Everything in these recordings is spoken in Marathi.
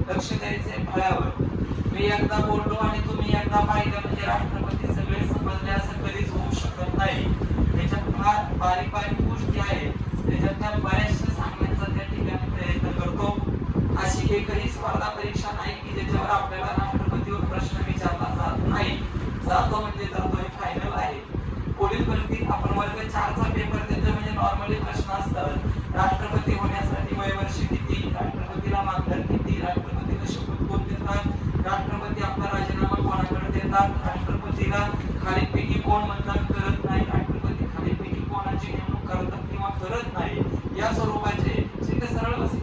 लक्ष द्यायचंय फळ्यावर. मी एकदा बोललो आणि तुम्ही एकदा पाहिलं म्हणजे राष्ट्रपती सगळे समजले असं कधीच होऊ शकत नाही. त्याच्यात फार बारीक बारीक गोष्टी आहेत, त्याच्यातल्या बऱ्याचशा सांगण्याचा त्या ठिकाणी प्रयत्न करतो. अशी एकही स्पर्धा परीक्षा नाही की ज्याच्यावर आपल्याला राष्ट्रपतीवर प्रश्न विचारला जात नाही. जातो म्हणजे जातो, हे फायनल आहे. पोलीस भरती आपण वर्ग 4 चा पेपर देतो म्हणजे नॉर्मली प्रश्न असतात. राष्ट्रपती होण्यासाठी वयवर्ष किती, राष्ट्रपतीला मानधन किती, राष्ट्रपतीला शपथ कोण देतात, राष्ट्रपती आपला राजीनामा कोणाकडे देतात, राष्ट्रपतीला खालीलपैकी कोण मतदान करत नाही, राष्ट्रपती खालीलपैकी कोणाची नेमणूक करतात किंवा करत नाही, या स्वरूपाचे सिद्ध सरळ बसले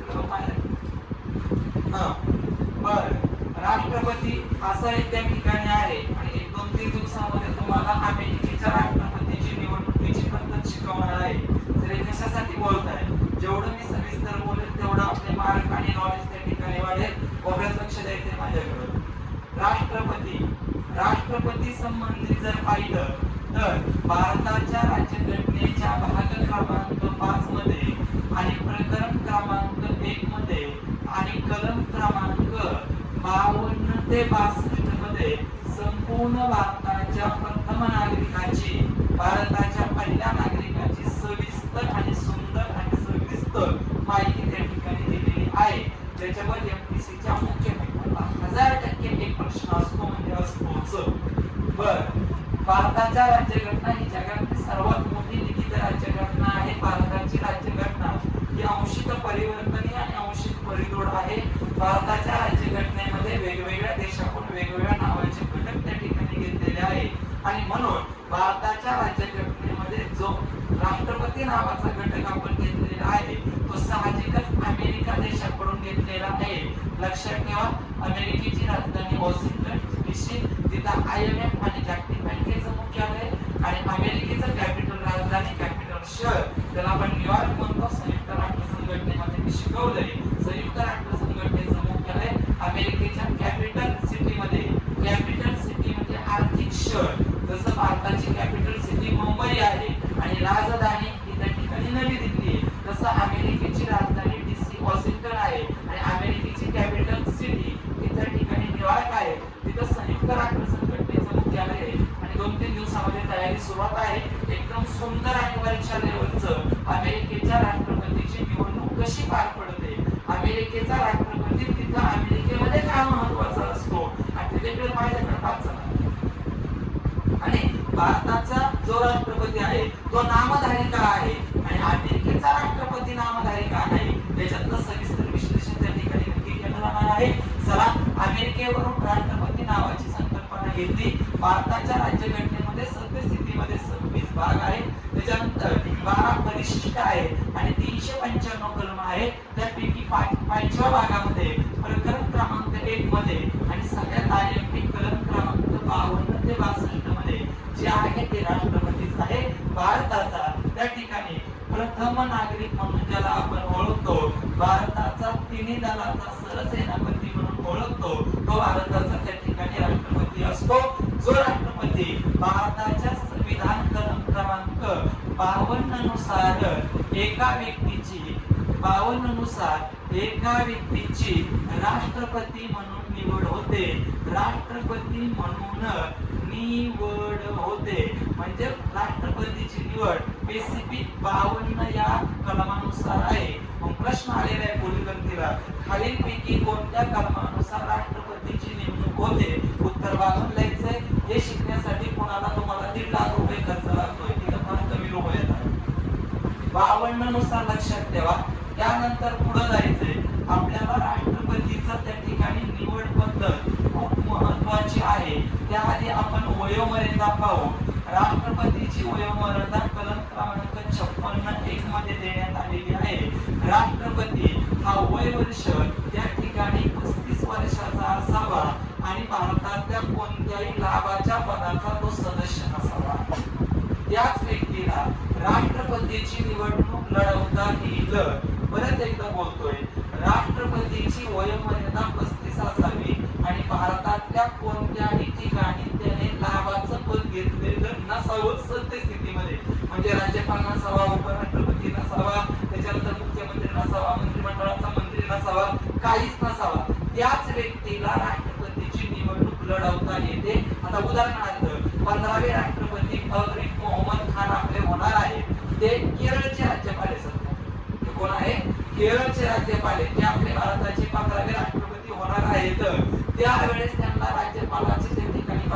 बर. राष्ट्रपती असं एक त्या ठिकाणी आहे आणि 1-2-3 दिवसांमध्ये तुम्हाला अमेरिकेच्या राष्ट्रपतीची निवडणुकीची पद्धत शिकवणार आहे. तर हे कशासाठी बोलताय, जेवढं मी सविस्तर बोलेल तेवढं आपले मार्क आणि नॉलेज त्या ठिकाणी वाढेल. कोपऱ्यात लक्ष द्यायचंय माझ्याकडे. राष्ट्रपती संबंधित जर पाहिलं तर भारताच्या राज्यघटनेच्या भाग क्रमांक 5 मध्ये आणि प्रकरण क्रमांक 1 मध्ये आणि कलम क्रमांक 52 ते 62 मध्ये संपूर्ण भारताच्या प्रथम नागरिकाची, भारताच्या पहिल्या नागरिकाची सविस्तर आणि सुंदर आणि सविस्तर माहिती त्या ठिकाणी दिलेली आहे. त्याच्यावर एमपीसीच्या मुख्य पेपरला 1000% एक प्रश्न असतो म्हणजे असतोच. बर. भारताच्या राज्यघटना ही जगातली सर्वात मोठी लिखित राज्यघटना आहे. भारताची राज्यघटना ही आंशिक परिवर्तनीय आणि आंशिक परितोड आहे. भारताच्या राज्यघटनेमध्ये वेगवेगळ्या देशातून वेगवेगळ्या नावाचे घटक त्या ठिकाणी घेतलेले आहे आणि म्हणून भारताच्या राज्यघटनेमध्ये जो राष्ट्रपती नावाचा घटक आपण घेतलेला आहे तो साहजिकच अमेरिका देशाकडून घेतलेला आहे. लक्षात ठेवा, अमेरिकेची राजधानी वॉशिंग्टन डीसी, तिथं IMF आणि जागतिक बँकेचं मुख्यालय आणि अमेरिकेचं कॅपिटल राजधानी कॅपिटल शहर त्याला आपण न्यूयॉर्क म्हणतो. संयुक्त राष्ट्र संघटनेमध्ये मी शिकवलंय. संयुक्त राष्ट्र संघटनेचं मुख्यालय अमेरिकेच्या कॅपिटल सिटीमध्ये, कॅपिटल सिटी म्हणजे आर्थिक शहर. जसं भारताची कॅपिटल सिटी मुंबई आहे आणि राजधानी ही त्या ठिकाणी नवी दिल्ली आहे, तसं अमेरिकेची राजधानी डीसी वॉशिंग्टन आहे आणि अमेरिकेची कॅपिटल सिटी ही त्या ठिकाणी न्यूयॉर्क आहे. तिथं संयुक्त राष्ट्र संघटनेचं मुख्यालय आहे आणि 2-3 दिवसामध्ये तयारी सुरुवात आहे. एकदम सुंदर आणि वरच्या लेवलचं अमेरिकेच्या राष्ट्रपतीची निवडणूक कशी पार पडते, अमेरिकेचा राष्ट्रपती तिथं अमेरिकेमध्ये काय महत्वाचा असतो आणि त्याच्याकडे माझ्याकडे पाच आणि भारताचा जो राष्ट्रपती आहे तो नामधारी का आहे आणि अमेरिकेचा राष्ट्रपती नामधारी का नाही, त्याच्यातलं सविस्तर विश्लेषण त्या ठिकाणी नक्की केलं जाणार आहे. चला, अमेरिकेवरून राष्ट्रपती नावाची संकल्पना घेतली. भारताच्या राज्यघटनेमध्ये सद्यस्थितीमध्ये 26 भाग आहे, त्याच्यानंतर 12 परिशिष्ट आहे आणि 395 कलम आहे. त्यापैकी 5व्या भागामध्ये प्रकरण क्रमांक 1 मध्ये आणि सगळ्यात आयएमपी कलम क्रमांक 52 ते 62 मध्ये जे आहे ते राष्ट्रपतीच आहे भारताचा. त्या ठिकाणी प्रथम नागरिक म्हणून ज्याला आपण ओळखतो, भारताचा तिन्ही दलाचा सरसेनापती म्हणून ओळखतो, तो भारताचा त्या ठिकाणी राष्ट्रपती असतो. जो राष्ट्रपती भारताच्या संविधान कलम क्रमांक 52 नुसार एका व्यक्तीची राष्ट्रपती म्हणून निवड होते, राष्ट्रपती म्हणून निवड होते. म्हणजे राष्ट्रपतीची निवड स्पेसिफिक 52 या कलमानुसार आहे. मग प्रश्न आलेला आहे पोलीस भरतीला, खालीलपैकी कोणत्या कलमानुसार राष्ट्रपतीची नेमणूक होते? उत्तर बाजूला लिहायचंय. हे शिकण्यासाठी कोणाला तुम्हाला 1.5 लाख रुपये खर्च लागतोय, तिथं फार कमी लोक येतात. 52 नुसार लक्षात ठेवा. त्यानंतर पुढे जायचंय आपल्याला. राष्ट्रपतीचं त्या ठिकाणी निवड पद्धत खूप महत्वाची आहे. त्याआधी आपण वयोमर्यादा पाहू. राष्ट्रपतीची वयोमर्यादा कलम क्रमांक 56(1) मध्ये देण्यात आलेली आहे. राष्ट्रपती हा वय वर्ष त्या ठिकाणी 35 वर्षाचा असावा आणि भारतातल्या कोणत्याही लाभाच्या पदाचा तो सदस्य नसावा. त्याच व्यक्तीला राष्ट्रपतीची निवडणूक लढवता येईल. परत एकदा बोलतोय, राष्ट्रपतीची वयोमर्यादा 35 असावी आणि भारतातल्या कोणत्याही ठिकाणी त्याने लाभाचं पद घेतलेलं नसावं सद्यस्थितीमध्ये. म्हणजे राज्यपाल नसावा, उपराष्ट्रपती नसावा, त्याच्यानंतर मुख्यमंत्री नसावा, मंत्रिमंडळाचा मंत्री नसावा, काहीच नसावा. त्याच व्यक्तीला राष्ट्रपतीची निवडणूक लढवता येते. आता उदाहरणार्थ 15वे राष्ट्रपती अब्रिक मोहम्मद खान आपले होणार आहे. ते केरळचे राज्यपाल आहेत. ते कोण आहे? केरळचे राज्यपाल आहेत. ते आपले भारताचे 15वे राष्ट्रपती होणार आहेत. त्यावेळेस त्यांना राज्यपालाचे त्या ठिकाणी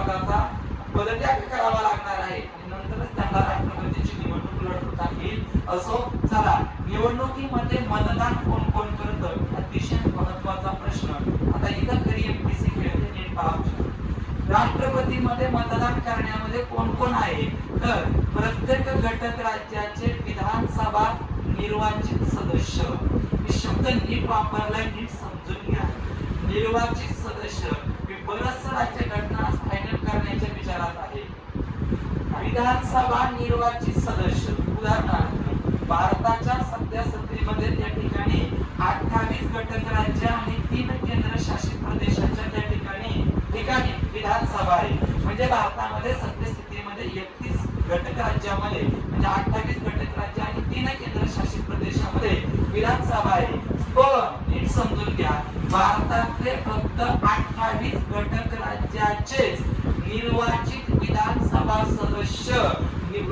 पदत्याग करावा लागणार आहे आणि नंतरच त्यांना राष्ट्रपतीची निवडणूक लढवता येईल. असो चला, निवडणुकीमध्ये मतदान कोण कोण करतं? अतिशय महत्त्वाचा प्रश्न. आता इथं खरी एमपीसी खेळते, नीट पहा. राष्ट्रपतीमध्ये मतदान करण्यामध्ये कोण कोण आहे? तर प्रत्येक घटक राज्याचे विधानसभा निर्वाचित सदस्य. मी शब्द नीट वापरलाय, नीट समजून घ्या. निर्वाचित सदस्य. मी बरंच राज्यघटना फायनल करण्याच्या विचारात आहे. विधानसभा निर्वाचित सदस्य. उदाहरणार्थ भारताच्या सध्या सत्तेमध्ये त्या ठिकाणी 28 घटक राज्य आणि 3 केंद्रशासित प्रदेशांच्या त्या ठिकाणी विधानसभा आहे. म्हणजे भारतामध्ये सद्यस्थितीमध्ये 31 घटक राज्यामध्ये म्हणजे 28 घटक राज्य आणि 3 केंद्रशासित प्रदेशामध्ये विधानसभा आहे. पण नीट समजून घ्या, भारतातले फक्त 28 घटक राज्याचेच निर्वाचित विधानसभा सदस्य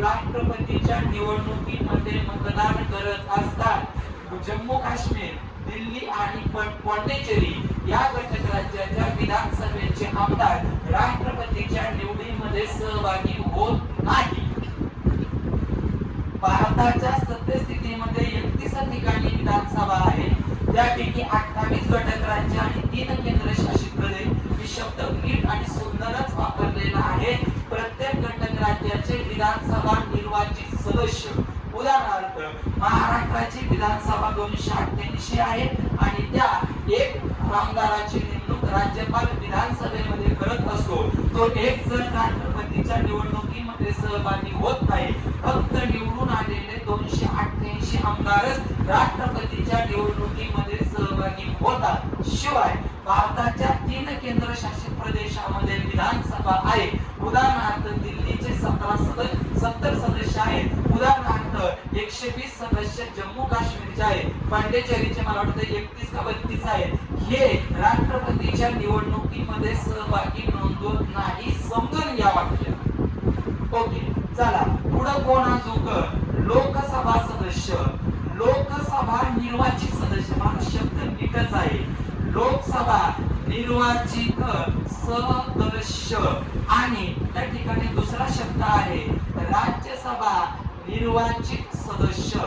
राष्ट्रपतीच्या निवडणुकीमध्ये मतदान करत असतात. जम्मू काश्मीर, दिल्ली आणि पॉंडिचेरी या घटक राज्याच्या विधानसभेचे आमदार राष्ट्रपतीच्या निवडीमध्ये सहभागी होत नाही. भारताच्या सद्यस्थितीमध्ये 31 ठिकाणी विधानसभा आहे. त्यापैकी 28 घटक राज्य आणि 3 केंद्रशासित प्रदेश. ही शब्द नीट आणि सुंदरच वापरलेला आहे. प्रत्येक घटक राज्याचे विधानसभा निर्वाचित सदस्य. उदाहरणार्थ महाराष्ट्राची विधानसभा 288 आहे आणि त्या एक आमदाराची नेमणूक राज्यपाल विधानसभेमध्ये करत असतो. तो एक जण राष्ट्रपतीच्या निवडणुकीमध्ये सहभागी होत नाही. फक्त निवडून आलेले 288 आमदारच राष्ट्रपतीच्या निवडणुकीमध्ये सहभागी होतात. शिवाय भारताच्या 3 केंद्रशासित प्रदेशामध्ये विधानसभा आहे. उदाहरणार्थ दिल्लीचे 70 सदस्य आहेत. उदाहरणार्थ 120 सदस्य जम्मू काश्मीरचे आहेत. पांडेचेरीचे मला वाटतं 31 का 32 आहेत. हे राष्ट्रपतीच्या निवडणुकीमध्ये सहभागी नोंदवत नाही. समजून घ्या वाक्य. ओके चला पुढे कोण अजून? लोकसभा सदस्य. लोकसभा निर्वाचित सदस्य. मला शब्द नीटच आहे. लोकसभा निर्वाचित सदस्य आणि त्या ठिकाणी दुसरा शब्द आहे राज्यसभा निर्वाचित सदस्य.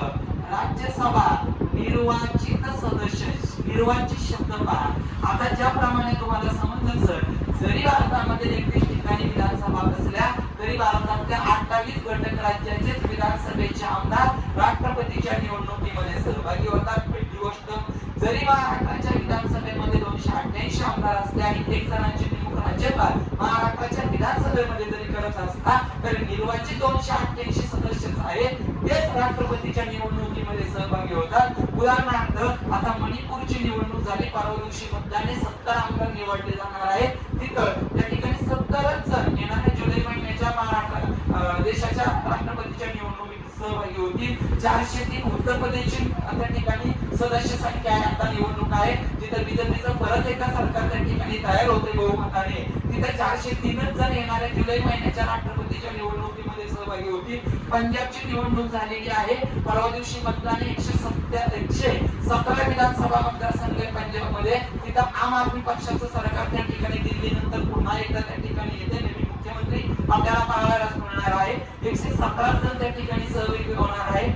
राज्यसभा निर्वाचित सदस्य. निर्वाचित शब्द पहा. आता ज्याप्रमाणे तुम्हाला समजलं सर, जरी भारतामध्ये 31 ठिकाणी विधानसभा असल्या तरी भारतातल्या 28 घटक राज्याचे विधानसभेचे आमदार राष्ट्रपतीच्या निवडणुकीमध्ये सहभागी होतात. पहिली गोष्ट, जरी महाराष्ट्राच्या विधानसभेमध्ये 288 आमदार असले आणि 1 जणांची नेमणूक राज्यपाल महाराष्ट्राच्या विधानसभेमध्ये जरी करत असता तरी निर्वाचित 288 सदस्यच आहेत तेच राष्ट्रपतीच्या निवडणुकीमध्ये सहभागी होतात. उदाहरणार्थ आता मणिपूरची निवडणूक झाली. परवा दिवशी मतदाने 70 आमदार निवडले जाणार आहेत. तिथं त्या ठिकाणी 70च जण येणाऱ्या जुलै महिन्याच्या महाराष्ट्र देशाच्या राष्ट्रपतीच्या निवडणुकीत सहभागी होतील. 403 उत्तर प्रदेशची त्या ठिकाणी सदस्य संख्या आहे. आता निवडणूक आहे जिथे बीजेपीचं परत एकदा सरकार त्या ठिकाणी तयार होते बहुमताने. तिथे 403 जण येणाऱ्या जुलै महिन्याच्या राष्ट्रपतीच्या निवडणुकीमध्ये सहभागी होतील. पंजाबची निवडणूक झालेली आहे. परवा दिवशी मतदाने 117 विधानसभा मतदारसंघ पंजाबमध्ये. तिथं आम आदमी पक्षाचं सरकार त्या ठिकाणी दिल्लीनंतर पुन्हा एकदा त्या ठिकाणी येते. नवीन मुख्यमंत्री आपल्याला पाहायला मिळणार आहे. 117 जण त्या ठिकाणी सहभागी होणार आहे.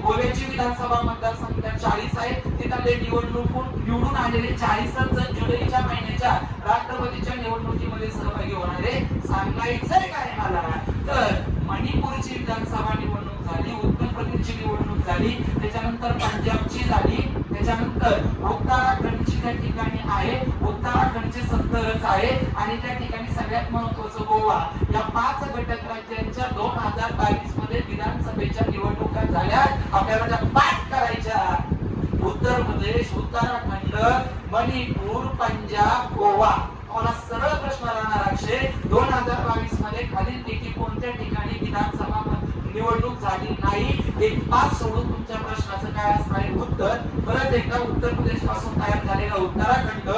गोव्याची विधानसभा मतदारसंख्या 40 आहे. तिथले निवडून आलेले 40 जण जुलैच्या महिन्याच्या राष्ट्रपतीच्या निवडणुकीमध्ये सहभागी होणारे. सांगायचंय काय मला तर मणिपूरची विधानसभा निवडणूक झाली. उत्तर प्रदेशची निवडणूक झाली. त्याच्यानंतर पंजाबची झाली. त्याच्यानंतर उत्तराखंडची त्या ठिकाणी आहे. उत्तराखंडचे 70च आहे आणि त्या ठिकाणी सगळ्यात महत्त्वाचं गोवा. या 5 घटक राज्यांच्या 2022 मध्ये विधानसभेच्या निवडणुका झाल्या. आपल्याला त्या पाठ करायच्या. उत्तर प्रदेश, उत्तराखंड, मणिपूर, पंजाब, गोवा. मला सरळ प्रश्न राहणार अक्षय 2022 मध्ये खालीलपैकी कोणत्या ठिकाणी विधानसभा निवडणूक झाली नाही? एक 5 सोडून तुमच्या प्रश्नाचं काय असणार उत्तर. परत एकदा उत्तर प्रदेश पासून तयार झालेला उत्तराखंड,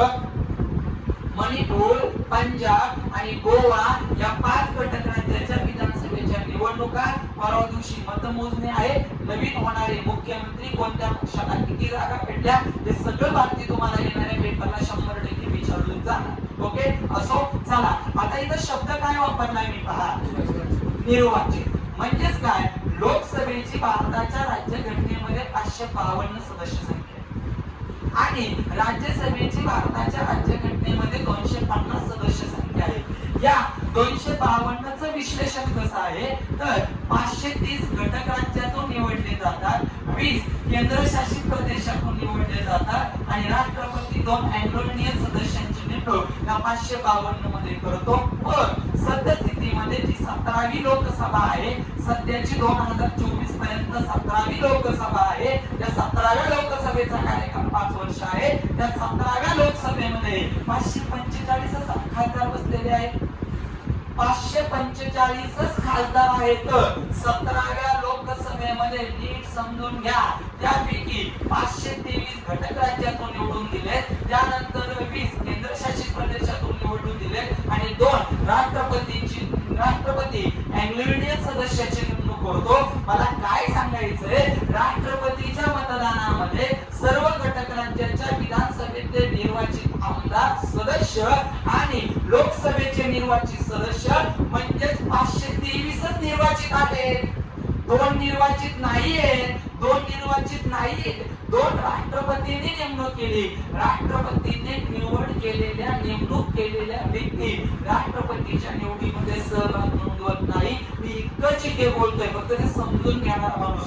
मणिपूर, पंजाब आणि गोवा या 5 घटक राज्याच्या विधानसभेच्या निवडणुका. परवा दिवशी मतमोजणी आहे. नवीन होणारे मुख्यमंत्री, कोणत्या पक्षाला किती जागा भेटल्या, हे सगळं बातमी तुम्हाला येणाऱ्या पेपरला 100% विचारलं जाणार. ओके, असो. चला, आता इथं शब्द काय वापरलाय मी पहा, निर्वाचित. म्हणजेच काय, लोकसभेची भारताच्या राज्यघटनेमध्ये 552 सदस्य संख्या आणि राज्यसभेची भारताच्या राज्यघटनेमध्ये 250 सदस्य संख्या आहे. या 252 चं विश्लेषण कसं आहे, तर 530 घटक राज्यातून निवडले जातात, 20 केंद्रशासित प्रदेशातून निवडले जातात आणि राष्ट्रपती 2 अँग्लो इंडियन सदस्यांची नेमणूक या 552 मध्ये करतो. पण सद्यस्थितीमध्ये जी 17वी लोकसभा आहे, सध्याची 2024 पर्यंत 17वी लोकसभा आहे, त्या 17व्या लोकसभेचा कार्यकाळ 5 वर्ष आहे. त्या 17व्या लोकसभेमध्ये 545 खासदार बसलेले आहेत. 545 खासदार आहेत. 17व्या लोकसभेमध्ये नीट समजून घ्या, त्यापैकी 523 घटक राज्यातून निवडून दिले, त्यानंतर 20 केंद्रशासित प्रदेशातून निवडून दिले आणि 2 राष्ट्रपती अँग्लो इंडियन सदस्याची नेमणूक करतो. मला काय सांगायचंय, राष्ट्रपतीच्या मतदानामध्ये सर्व घटक राज्याच्या विधानसभेतले निर्वाचित आमदार सदस्य आणि लोकसभेचे निर्वाचित सदस्य म्हणजेच 523 निर्वाचित आहेत. 2 निर्वाचित नाहीयेत. 2 निर्वाचित नाहीत. 2 राष्ट्रपतींनी नेमणूक केली. राष्ट्रपतीने नेमणूक केलेल्या व्यक्ती राष्ट्रपतीच्या निवडीमध्ये सहभाग नोंदवत नाही. मी इतकंच इथे बोलतोय, फक्त ते समजून घेणारा माणूस.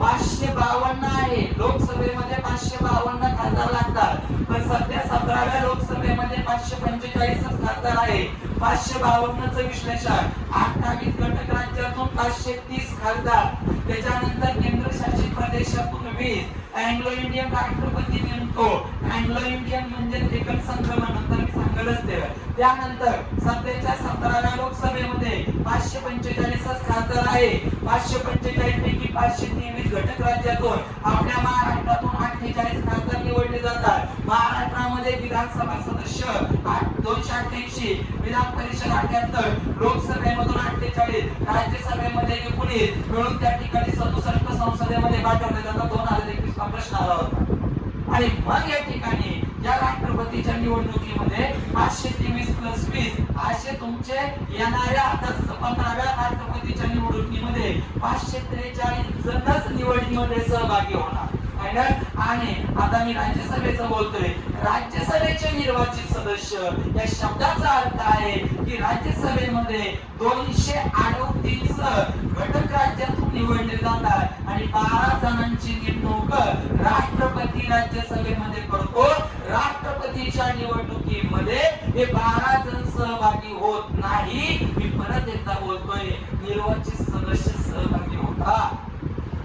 552 आहे. लोकसभेमध्ये 552 खासदार लागतात, पण सध्या 17व्या लोकसभेमध्ये 545 खासदार आहे. 552 चं विश्लेषण, 28 घटक राज्यातून 530 खासदार, त्याच्यानंतर केंद्रशासित प्रदेशातून 20, अँग्लो इंडियन राष्ट्रपती नेमतो. अँग्लो इंडियन म्हणजे एकल संक्रमण, नंतर मी सांगेलच ते. त्यानंतर सध्याच्या 17व्या लोकसभेमध्ये 545 खासदार आहे. 545 पैकी 523 घटक राज्यातून, आपल्या महाराष्ट्रातून 48 खासदार निवडले जातात. महाराष्ट्रामध्ये विधानसभा सदस्य 288, विधान परिषद 78, लोकसभेमधून 48, राज्यसभेमध्ये 19 मिळून त्या ठिकाणी 67 संसदेमध्ये पाठवले जातात. 2021 चा प्रश्न आला होता. आणि मग या ठिकाणी या राष्ट्रपतीच्या निवडणुकीमध्ये 523 + 20 असे तुमचे येणाऱ्या आता 15व्या राष्ट्रपतीच्या निवडणुकीमध्ये 543 जणच निवडणुकीमध्ये सहभागी होणार. आणि आता मी राज्यसभेचं बोलतोय. राज्यसभेचे निर्वाचित सदस्य या शब्दाचा अर्थ आहे की राज्यसभेमध्ये 238 घटक राज्यातून निवडले जातात आणि 12 जणांची नेमणूक राष्ट्रपती राज्यसभेमध्ये करतो. राष्ट्रपतीच्या निवडणुकीमध्ये हे 12 जण सहभागी होत नाही. मी परत एकदा बोलतोय, निर्वाचित सदस्य सहभागी होतात.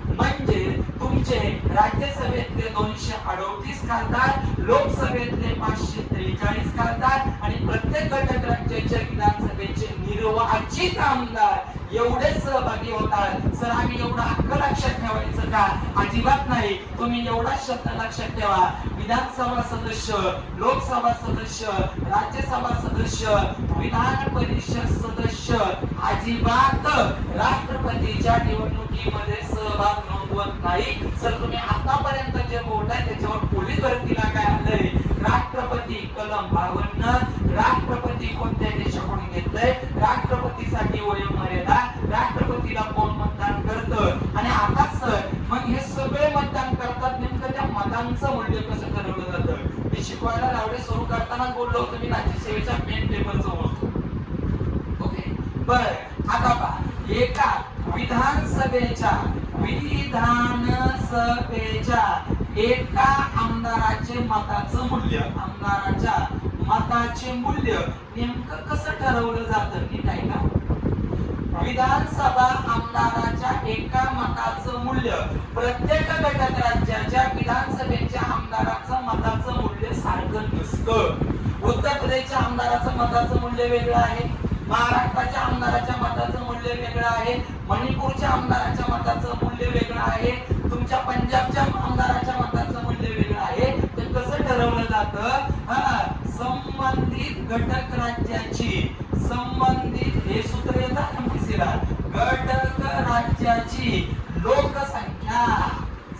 म्हणजे तुमचे राज्यसभेतले 238 खासदार, लोकसभेतले 543 खासदार आणि प्रत्येक घटक राज्याच्या विधानसभेचे निर्वाचित आमदार एवढे सहभागी होतात. सर आम्ही एवढा हक्क लक्षात ठेवायचं का? अजिबात नाही. तुम्ही एवढा शब्द लक्षात ठेवा, विधानसभा सदस्य, लोकसभा सदस्य, राज्यसभा सदस्य, विधान परिषद सदस्य अजिबात राष्ट्रपतीच्या निवडणुकीमध्ये सहभाग नोंदवत नाही. सर तुम्ही आतापर्यंत जे बोलताय त्याच्यावर पोलीस भरतीला काय आलंय? राष्ट्रपती कलम 52, राष्ट्रपती कोणत्या देशाकडून घेतलंय, राष्ट्रपतीसाठी वयोमर्यादा, राष्ट्रपतीला कोण मतदान करतं आणि आता सर मग हे सगळे मतदान करतात, नेमकं त्या मतांचं मूल्य कसं ठरवलं जातं? मी शिकवायला लावले सुरू करताना बोललो होतो मी राज्यसेवेच्या मेन पेपरचं बोलतो. ओके, बर आता पहा, एका विधानसभेच्या एका आमदाराचे मताचं मूल्य, आमदाराच्या मताचे मूल्य नेमकं कसं ठरवलं जातं? नीट ऐका. विधानसभा आमदाराच्या एका मताचं मूल्य प्रत्येक घटक राज्याच्या विधानसभेच्या आमदाराचं मताचं मूल्य सारखं नसतं. उत्तर प्रदेशच्या आमदाराचं मताचं मूल्य वेगळं आहे, महाराष्ट्राच्या आमदाराच्या मताचं मूल्य वेगळं आहे, मणिपूरच्या आमदाराच्या मताचं मूल्य वेगळं आहे, तुमच्या पंजाबच्या आमदाराच्या मताचं मूल्य वेगळं आहे. ते कसं ठरवलं जातं? संबंधित घटक राज्याची हे सूत्र येतात एमपीसीला. घटक राज्याची लोकसंख्या,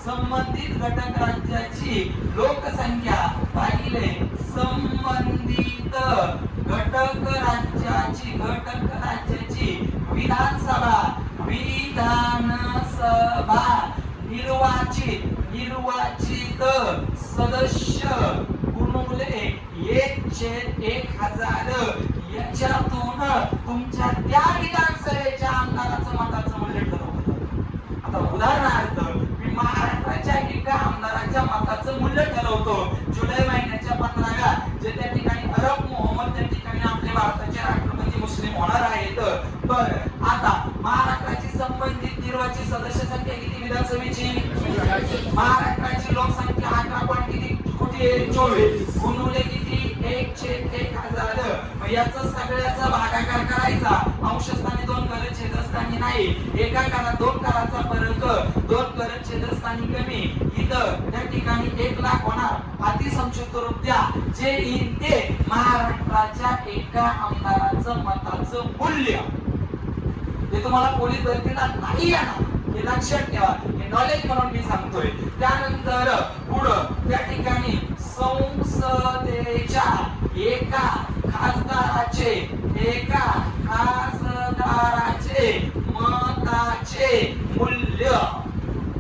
संबंधित घटक राज्याची लोकसंख्या भागिले संबंधित घटक राज्याची विधानसभा निर्वाचित सदस्य गुणुले 1/1000 याच्यातून तुमच्या त्या विधानसभेच्या आमदाराचं मताचं मूल्य ठरवलं. आता उदाहरणार्थ मी महाराष्ट्राच्या एका आमदाराच्या मताचं मूल्य ठरवतो जुलै महिन्याच्या 15 जे त्या ठिकाणी अरब मोहम्मद त्या ठिकाणी आपले भारताचे राष्ट्रपती मुस्लिम होणार आहेत. बरं, आता महाराष्ट्राची संबंधित निर्वाचित सदस्य संख्या किती विधानसभेची? महाराष्ट्राची लोकसंख्या 18.24 गुणुले किती? 1/1000. मग याचं सगळ्याचा भागाकार करायचा. अंशस्थानी 2 कर, छेदस्थानी नाही. एका कारात 2 काराचा फरक, 2 कर छेदस्थानी कमी. इथं त्या ठिकाणी 1 लाख होणार. अतिसंक्षिप्त रूप द्या जे येईल ते महाराष्ट्राच्या एका आमदाराचं मताचं मूल्य. ते तुम्हाला पोलीस भरतीला नाही येणार, हे लक्षात ठेवा. हे नॉलेज म्हणून मी सांगतोय. त्यानंतर पुढं त्या ठिकाणी संसदेच्या एका खासदाराचे मताचे मूल्य.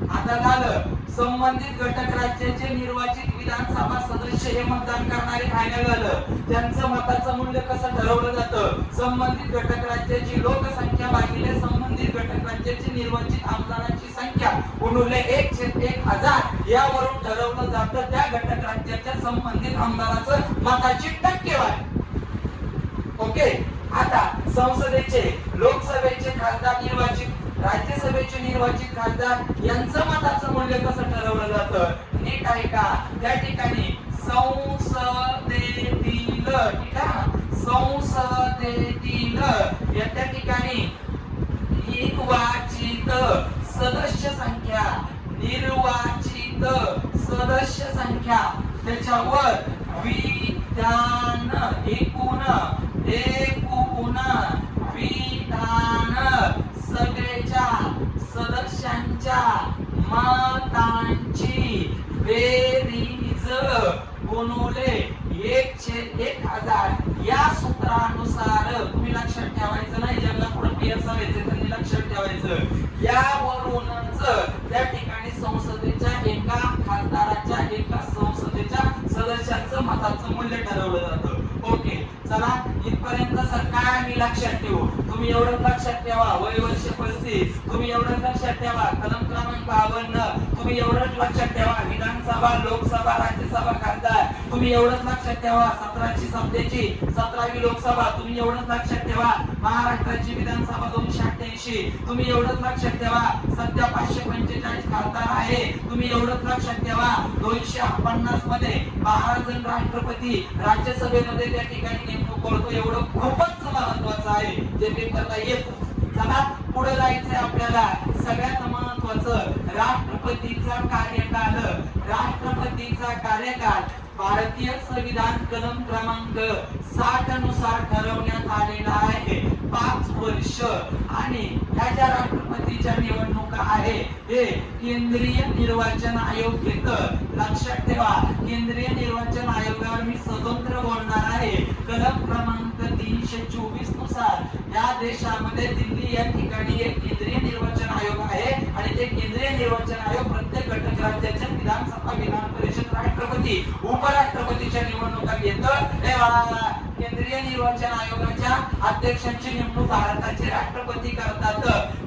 आता झालं संबंधित घटक राज्याचे निर्वाचित विधानसभा सदस्य हे मतदान करणारे फायनल झालं. त्यांचं मताचं मूल्य कसं ठरवलं जातं? संबंधित घटक राज्याची लोकसंख्या भागिले संबंधित घटक राज्याची निर्वाचित आमदारांची संख्या गुणिले 1/1000 यावरून ठरवलं जातं त्या घटक राज्याच्या संबंधित आमदाराचं मताची टक्केवारी. ओके. आता संसदेचे, लोकसभेचे खासदार निर्वाचित, राज्यसभेचे निर्वाचित खासदार यांचं मताचं मूल्य कसं ठरवलं जातं? नीट आहे का? त्या ठिकाणी संसदेतील, ठीक आहे, संसदेतील या त्या ठिकाणी निर्वाचित सदस्य संख्या त्याच्यावर विधान एकूण विधान सभेच्या सदस्यांच्या मतांची बेरीज गुणुले 1/1000 या सूत्रानुसार. तुम्ही लक्षात ठेवायचं नाही, ज्यांना पुढे पीएस व्हायचं त्यांनी लक्षात ठेवायचं. यावरूनच त्या ठिकाणी संसदेच्या एका खासदाराच्या एका संसदेच्या सदस्याचं मताचं मूल्य ठरवलं जातं. ओके, चला इथपर्यंत सर काय आम्ही लक्षात ठेवू? तुम्ही एवढं लक्षात ठेवा, वय वर्ष 35. तुम्ही एवढं लक्षात ठेवा, कलम क्रमांक 52. तुम्ही एवढंच लक्षात ठेवा, विधानसभा, लोकसभा, राज्यसभा खासदार. तुम्ही एवढंच लक्षात ठेवा, 17ची सभेची 17वी लोकसभा. तुम्ही एवढंच लक्षात ठेवा, महाराष्ट्राची विधानसभा 288. तुम्ही एवढंच लक्षात ठेवा, सध्या 545 खासदार आहे. तुम्ही एवढंच लक्षात ठेवा, 250 मध्ये 12 जण राष्ट्रपती, राज्यसभेमध्ये त्या ठिकाणी नेमणूक करतो. एवढं खूपच महत्वाचं आहे जे पेपरला येतं. चला पुढे जायचंय आपल्याला. सगळ्यात महत्वाचं राष्ट्रपतीचा कार्यकाल भारतीय संविधान कलम क्रमांक 60 नुसार ठरवण्यात आलेला आहे 5 वर्ष. आणि ह्या ज्या राष्ट्रपतीच्या निवडणुका आहे हे केंद्रीय निर्वाचन आयोग घेतं. लक्षात ठेवा, केंद्रीय निर्वाचन आयोगावर मी स्वतंत्र बोलणार आहे. कलम क्रमांक 324 नुसार या देशामध्ये दिल्ली या ठिकाणी एक केंद्रीय निर्वाचन आयोग आहे आणि ते केंद्रीय निर्वाचन आयोग प्रत्येक घटक राज्याच्या विधानसभा, विधान परिषद, राष्ट्रपती, उपराष्ट्रपतीच्या निवडणुका घेतं. केंद्रीय निर्वाचन आयोगाच्या अध्यक्षांची नेमणूक भारताचे राष्ट्रपती करतात.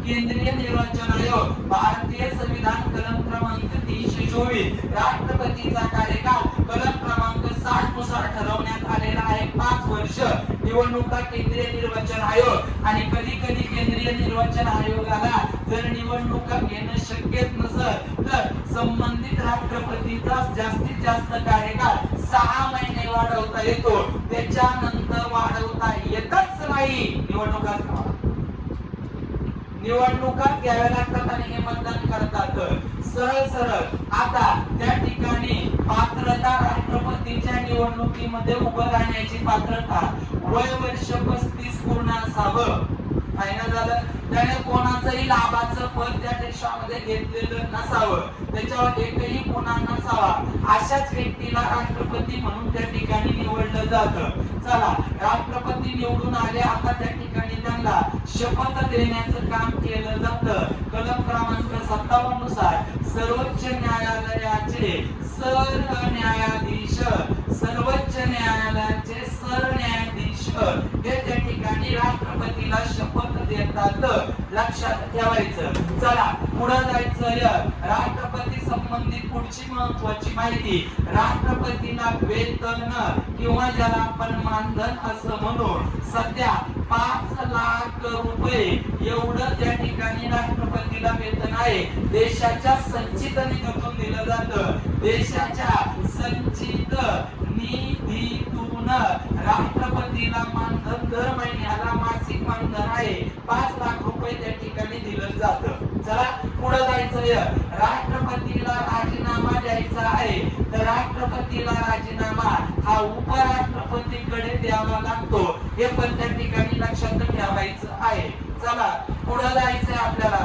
केंद्रीय निर्वाचन आयोग भारतीय संविधान कलम क्रमांक 324 राष्ट्रपतीचा कार्यकाल कलम क्रमांक 60 नुसार ठरवण्यात आलेला आहे 5 वर्ष. निवडणुका केंद्रीय निर्वाचन आयोग. आणि कधी कधी केंद्रीय निर्वाचन आयोगाला जर निवडणुका घेणं शक्य नसेल तर संबंधित राष्ट्रपतीचा जास्तीत जास्त कार्यकाल 6 महिने वाढवता येतो. त्याच्यानंतर वाढवता येतच नाही. निवडणुका घ्याव्या लागतात आणि हे मतदान करतात. सरळ. आता त्या ठिकाणी पात्रता राष्ट्रपतीच्या निवडणुकीमध्ये उभं राहण्याची पात्रता वय वर्ष 35 पूर्ण असावं. फायनल झालं. त्याने कोणाचंही लाभाचं पद त्या देशामध्ये घेतलेलं नसावं, त्याच्यावर एकही गुन्हा नसावा, अशाच व्यक्तीला राष्ट्रपती म्हणून त्या ठिकाणी निवडलं जातं. चला, राष्ट्रपती निवडून आले. आता त्या ठिकाणी त्यांना शपथ देण्याचं काम केलं जातं. कलम क्रमांक 57 नुसार सर्वोच्च न्यायालयाचे सरन्यायाधीश, सर्वोच्च न्यायालयाचे सरन्यायाधीश हे त्या ठिकाणी राष्ट्रपतीला शपथ देतात. लक्षात ठेवायचं. चला पुढे जायचं. राष्ट्रपती संबंधित पुढची महत्वाची माहिती. राष्ट्रपतीला वेतन किंवा ज्याला आपण मानधन असं म्हणून सध्या 5 लाख रुपये एवढं त्या ठिकाणी राष्ट्रपतीला वेतन आहे. देशाच्या संचित निधीतून दिलं जातं. देशाच्या संचित निधीतून राष्ट्रपतीला मानधन दर महिन्याला मासिक मानधन आहे 5 लाख रुपये त्या ठिकाणी दिलं जातं. चला पुढे जायचं. राष्ट्रपतीला राजीनामा द्यायचा आहे तर राष्ट्रपतीला राजीनामा हा उपराष्ट्रपतीकडे द्यावा लागतो. हे पण त्या ठिकाणी लक्षात ठेवायचं आहे. चला पुढे जायचंय आपल्याला.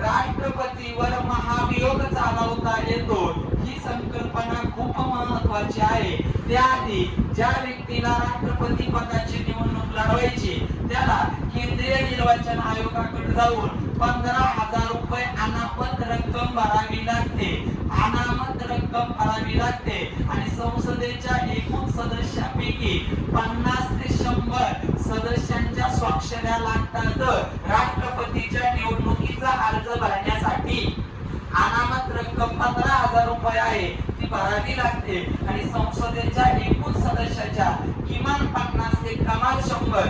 राष्ट्रपतीवर महाभियोग चालवता येतो ही संकल्पना खूप महत्वाची आहे. त्याआधी ज्या व्यक्तीला राष्ट्रपती पदाची निवडणूक लढवायची त्याला केंद्रीय निर्वाचन आयोगाकडे जाऊन 15,000 रुपये अनामत रक्कम भरावी लागते. अनामत रक्कम भरावी लागते आणि संसदेच्या एकूण सदस्यांपैकी 50 ते 100 सदस्यांच्या स्वाक्षऱ्या लागतात. राष्ट्रपतीच्या निवडणुकीचा अर्ज भरण्यासाठी अनामत रक्कम 15,000 रुपये आहे ती भरावी लागते आणि संसदेच्या एकूण सदस्याच्या किमान 50 ते कमाल 100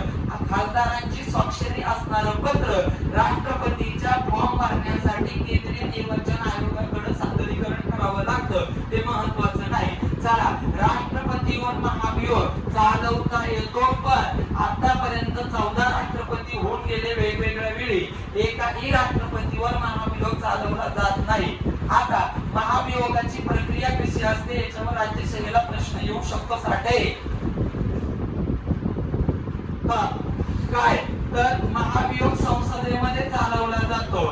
खासदारांची स्वाक्षरी असणारं पत्र राष्ट्रपतीच्या फॉर्म भरण्यासाठी केंद्रीय निर्वाचन आयोगाकडे सादरीकरण करावं लागतं. ते महत्वाचं नाही. चला, राष्ट्रपतीवर महाभियोग चालवता येतो पण आतापर्यंत 14 राष्ट्रपती होऊन गेले वेगवेगळ्या वेळी. एकाही राष्ट्रपतीवर महाभियोग चालवला जात नाही. आता महाभियोगाची प्रक्रिया कशी असते याच्यावर राज्यसभेला प्रश्न येऊ शकतो. काय तर महाभियोग संसदेमध्ये चालवला जातो.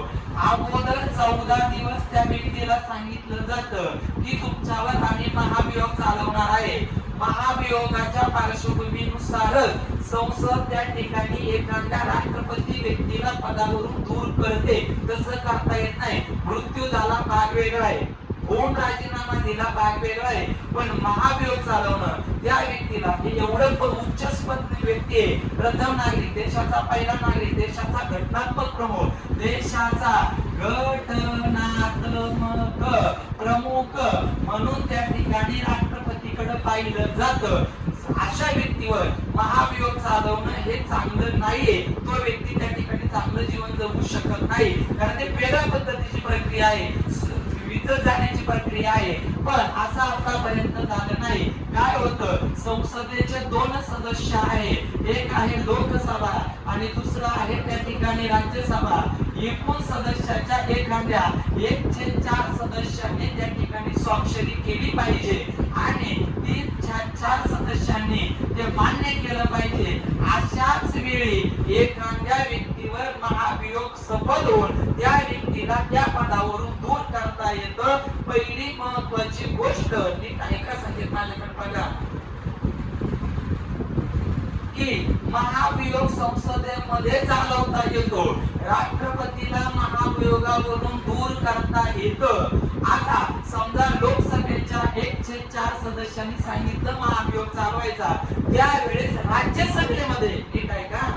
अगोदर 14 दिवस त्या व्यक्तीला सांगितलं जातं की तुमच्यावर आम्ही महाभियोग चालवणार आहे. महाभियोगाच्या पार्श्वभूमीनुसार संसद त्या ठिकाणी एखाद्या राष्ट्रपती व्यक्तीला पदावरून दूर करते. तसं करता येत नाही. मृत्यू झाला भाग वेगळा आहे, होऊन राजीनामा दिला भाग वेगळा आहे, पण महाभियोग चालवणं त्या व्यक्तीला हे एवढं उच्चपद व्यक्ती आहे. प्रथम नागरिक, देशाचा पहिला नागरिक, देशाचा घटनात्मक प्रमुख, देशाचा घटनात्मक प्रमुख म्हणून त्या ठिकाणी राष्ट्रपतीकडे पाहिलं जातं. अशा व्यक्तीवर महाभियोग चालवणं हे चांगलं नाहीये. तो व्यक्ती त्या ठिकाणी चांगलं जीवन जगू शकत नाही, कारण ते वेगळ्या पद्धतीची प्रक्रिया आहे, विकत जाण्याची प्रक्रिया आहे. पण असं आतापर्यंत झालं नाही. काय होतं, संसदेचे 2 सदस्य आहे, एक आहे लोकसभा आणि दुसरा आहे त्या ठिकाणी राज्यसभा. एकूण सदस्याच्या एखाद्या 1/4 सदस्यांनी त्या ठिकाणी स्वाक्षरी केली पाहिजे आणि 3/4 सदस्यांनी ते मान्य केलं पाहिजे. अशाच वेळी एखाद्या व्यक्तीवर महाभियोग सफल होऊन त्या व्यक्तीला त्या पदावरून दूर करता येतं. पहिली महत्वाची गोष्ट नीट ऐका, संकेत माझ्याकडे बघा की महाभियोग संसदेमध्ये चालवता येतो. राष्ट्रपतीला महाभियोगावरून दूर करता येतं. आता समजा लोकसभेच्या 1/4 सदस्यांनी सांगितलं महाभियोग चालवायचा, त्यावेळेस राज्यसभेमध्ये ठीक आहे का,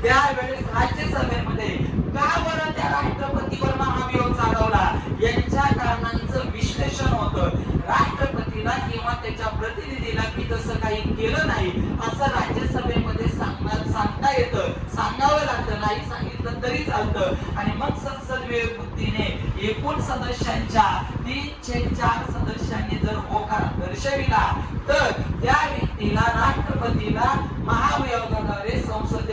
त्यावेळेस राज्यसभेमध्ये का बरं त्या राष्ट्रपतीवर महाभियोग चालवला यांच्या कारणांचं विश्लेषण होतं. राष्ट्रपतीला किंवा त्याच्या प्रतिनिधीला की तसं काही केलं नाही असं राज्यसभेमध्ये सांगता येतं, सांगावं लागतं. नाही सांगितलं तरी चालतं आणि मग संसद वेळबुद्धीने एकूण सदस्यांच्या 3/4 सदस्यांनी जर होकार दर्शविला तर त्या व्यक्तीला राष्ट्रपतीला महाभियोगाद्वारे संसद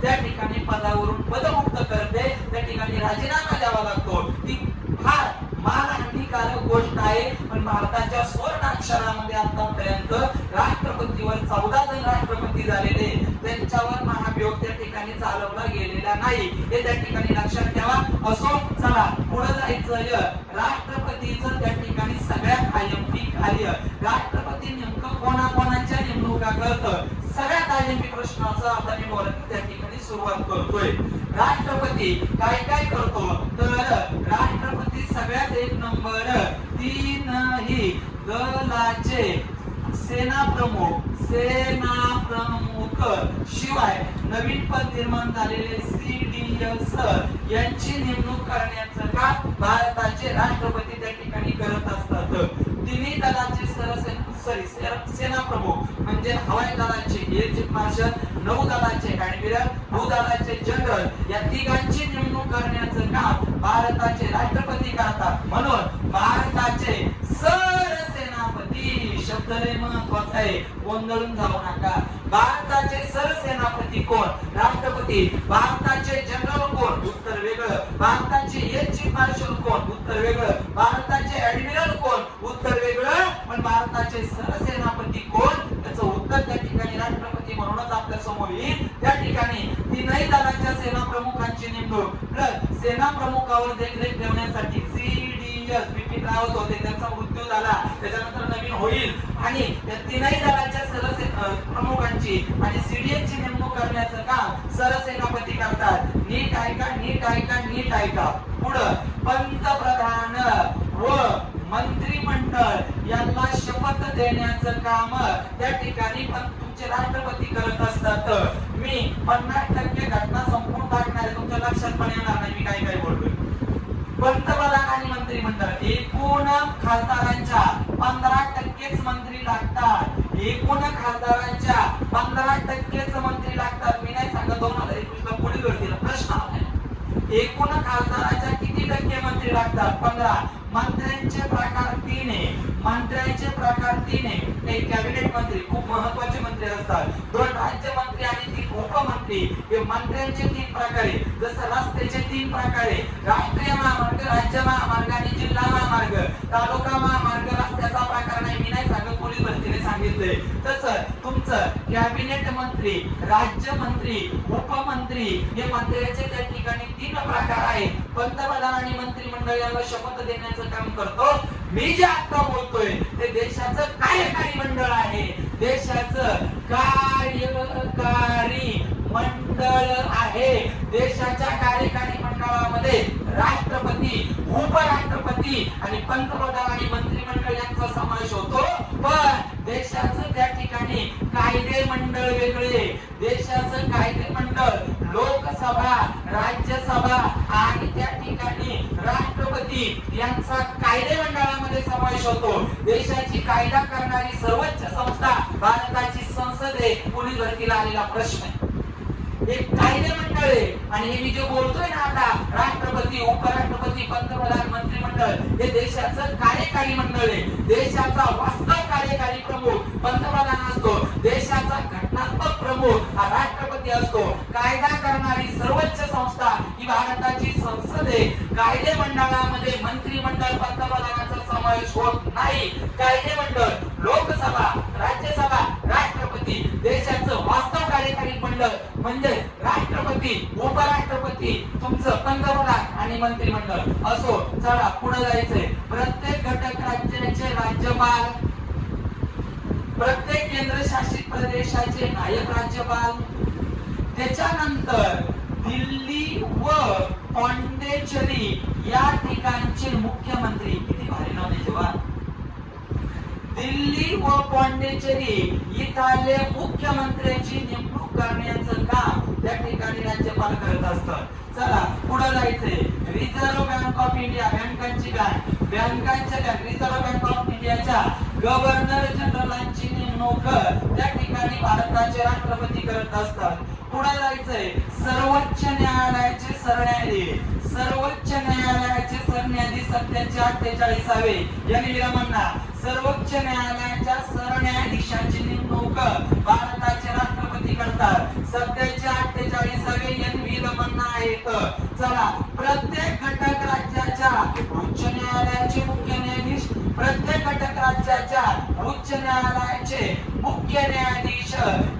त्या ठिकाणी पदावरून पदमुक्त करते. त्या ठिकाणी राजीनामा द्यावा लागतो. ती फार मानहानी क्रांतिकारक गोष्ट आहे, पण भारताच्या स्वर्णाक्षरामध्ये आतापर्यंत राष्ट्रपतीवर 14 जण राष्ट्रपती झालेले, त्यांच्यावर महाभियोग त्या ठिकाणी चालवला गेलेला नाही, हे त्या ठिकाणी लक्षात ठेवा. असो, चला पुढे जायचं. राष्ट्रपतीचं त्या ठिकाणी सगळ्यात आयएमपी कार्य, राष्ट्रपती नेमकं कोणाकोणाच्या नेमणुका करतं, सगळ्यात आयएमपी प्रश्नाचा आता मी बोलत त्या ठिकाणी सुरुवात करतोय. राष्ट्रपती काय काय करतो, तर राष्ट्रपती सगळ्यात एक नंबर तीनही दलाचे सेना प्रमुख शिवाय नवीन पद निर्माण झालेले सीडीएस यांची नेमणूक करण्याचं काम भारताचे राष्ट्रपती त्या ठिकाणी करत असतात. तिन्ही दलाचे सेना प्रमुख म्हणजे हवाई दलाचे एअर चीफ मार्शल, नौदलाचे ऍडमिरल, भूदलाचे जनरल या तिघांची नेमणूक करण्याचं काम भारताचे राष्ट्रपती करतात. म्हणून भारताचे सरसेनापती शब्द लय महत्वाचा आहे, गोंधळून जाऊ नका. भारताचे सरसेनापती कोण? राष्ट्रपती. भारताचे जनरल कोण? उत्तर वेगळं. भारताचे एअर चीफ मार्शल कोण? उत्तर वेगळं. भारताचे ऍडमिरल कोण? उत्तर वेगळं. पण भारताचे सरसेनापती कोण? त्याचं उत्तर त्या ठिकाणी राष्ट्रपती म्हणूनच आपल्या समोर येईल. त्या ठिकाणी तीनही दलाच्या सेना प्रमुखांची नेमणूक प्लस सेना प्रमुखावर देखरेख ठेवण्यासाठी सीडीएस बिपिन रावत होते, त्यांचा मृत्यू झाला, त्याच्यानंतर नवीन होईल आणि या तीनही दलाच्या प्रमुखांची आणि सीडीएस ची नेमणूक करण्याचं काम सरसेनापती करतात. नीट ऐका, नीट ऐका, नीट ऐका. पुढे पंतप्रधान व मंत्रिमंडळ यांना शपथ देण्याचं काम त्या ठिकाणी पण तुमचे राष्ट्रपती करत असतात. मी 50% घटना संपूर्ण टाकणार आहे, तुमच्या लक्षात पण येणार नाही मी काय काय बोलतोय. पंतप्रधान आणि मंत्रिमंडळ एकूण खासदारांच्या 15%च मंत्री लागतात. एकूण खासदारांच्या 15%च मंत्री लागतात. मी नाही सांगत 2021 ला पुढे घडतील प्रश्न आहे. एकूण खासदारांच्या किती टक्के मंत्री लागतात? 15. मंत्र्यांचे प्रकार 3 आहे. मंत्र्यांचे प्रकार 3 आहे. एक कॅबिनेट मंत्री खूप महत्त्वाचे मंत्री असतात, 2 राज्यमंत्री आणि 3 उपमंत्री. हे मंत्र्यांचे 3 प्रकार आहे. जसं रस्त्याचे 3 प्रकार आहे, राष्ट्रीय महामार्ग, राज्य महामार्ग आणि जिल्हा महामार्ग. तालुका महामार्ग रस्त्याचा प्रकार नाही, मी नाही सांगत, पोलीस भरतीने सांगितले. तसं तुमचं कॅबिनेट मंत्री, राज्यमंत्री, उपमंत्री हे मंत्र्यांचे त्या ठिकाणी 3 प्रकार आहे. पंतप्रधान आणि मंत्रिमंडळ यांना शपथ देण्याचं काम करतो. मी जे आता बोलतोय ते देशाचं कार्यकारी मंडळ आहे. देशाचं कार्यकारी मंडळ आहे. देशाच्या कार्यकारी मंडळामध्ये राष्ट्रपती, उपराष्ट्रपती आणि पंतप्रधान आणि मंत्रिमंडळ यांचा समावेश होतो. पण देशाचं त्या ठिकाणी कायदे मंडळ वेगळे. देशाचं कायदे मंडळ लोकसभा, राज्यसभा आणि त्या ठिकाणी राष्ट्रपती यांचा कायदे मंडळामध्ये समावेश होतो. देशाची कायदा करणारी सर्वोच्च संस्था भारताची संसद आहे. पोलीस भरतीला आलेला प्रश्न आहे. एक कायदे मंडळ आहे आणि हे मी जे बोलतोय ना आता, राष्ट्रपती, उपराष्ट्रपती, पंतप्रधान, मंत्रिमंडळ हे देशाचं कार्यकारी मंडळ आहे. देशाचा वास्तव कार्यकारी प्रमुख पंतप्रधान असतो. देशाचा घटनात्मक प्रमुख हा राष्ट्रपती असतो. कायदा करणारी सर्वोच्च संस्था ही भारताची संसद आहे. कायदे मंडळामध्ये मंत्रिमंडळ, पंतप्रधानाचा समावेश होत नाही. कायदे मंडळ, लोकसभा, राज्यसभा, राष्ट्रपती, देशाचं वास्तव कार्यकारी मंडळ म्हणजे राष्ट्रपती, उपराष्ट्रपती, तुमचं पंतप्रधान आणि मंत्रिमंडळ. असो, चला पुढे जायचंय. प्रत्येक घटक राज्याचे राज्यपाल, प्रत्येक केंद्रशासित प्रदेशाचे नायक राज्यपाल, त्याच्यानंतर दिल्ली व पॉंडिचेरी या ठिकाणचे मुख्यमंत्री. किती भारी नाव आहे जेव्हा. दिल्ली व पॉंडिचेरी इथले मुख्यमंत्र्यांची नेमणूक करण्याचं काम त्या ठिकाणी राज्यपाल करत असतात. चला पुढे जायचंय. रिझर्व्ह बँक ऑफ इंडिया, बँकांची बँक, बँकांच्या बँक, रिझर्व्ह बँक ऑफ इंडियाच्या गव्हर्नर जनरलांची नेमणूक त्या ठिकाणी भारताचे राष्ट्रपती करत असतात. पुढे जायचंय. सर्वोच्च न्यायालयाचे सरन्यायाधीश, सर्वोच्च न्यायालयाचे सरन्यायाधीश सध्याचे 48वे यांनी विरमणा. सर्वोच्च न्यायालयाच्या सरन्यायाधीशांची नेमणूक भारताचे राष्ट्रपती करतात. सध्याचे 48वे यांनी विरमणा आहेत. चला, प्रत्येक घटक राज्याच्या उच्च न्यायालयाचे मुख्य उच्च न्यायालयाचे मुख्य न्यायाधीश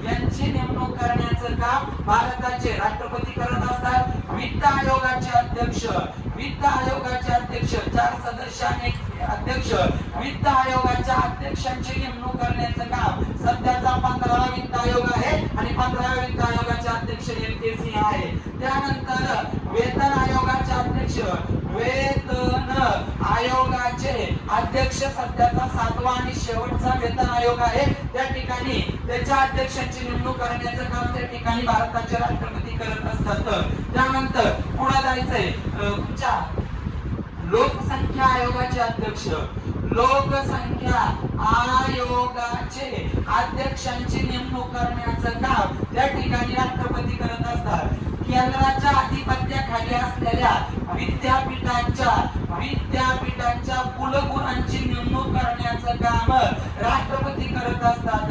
यांची नेमणूक करण्याचं काम भारताचे राष्ट्रपती करत असतात. वित्त आयोगाचे अध्यक्ष, वित्त आयोगाचे अध्यक्ष 4 सदस्यांनी अध्यक्ष, वित्त आयोगाच्या अध्यक्षांची नेमणूक करण्याचं काम सध्याचा 15वा वित्त आयोग आहे आणि 15व्या वित्त आयोगाचे अध्यक्ष एल.के. सिंह आहे. त्यानंतर वेतन आयोगाचे अध्यक्ष, वेतन आयोगाचे अध्यक्ष सध्याचा 7वा आणि शेवटचा वेतन आयोग आहे. त्या ठिकाणी त्याच्या अध्यक्षांची नेमणूक करण्याचं काम त्या ठिकाणी भारताचे राष्ट्रपती करत असतात. त्यानंतर पुढे जायचंय तुमच्या लोकसंख्या आयोगाचे अध्यक्ष, लोकसंख्या आयोगाचे अध्यक्षांची नेमणूक करण्याचं काम त्या ठिकाणी राष्ट्रपती करत असतात. केंद्राच्या अधिपत्याखाली असलेल्या विद्यापीठांच्या कुलगुरूंची नेमणूक करण्याचं काम राष्ट्रपती करत असतात.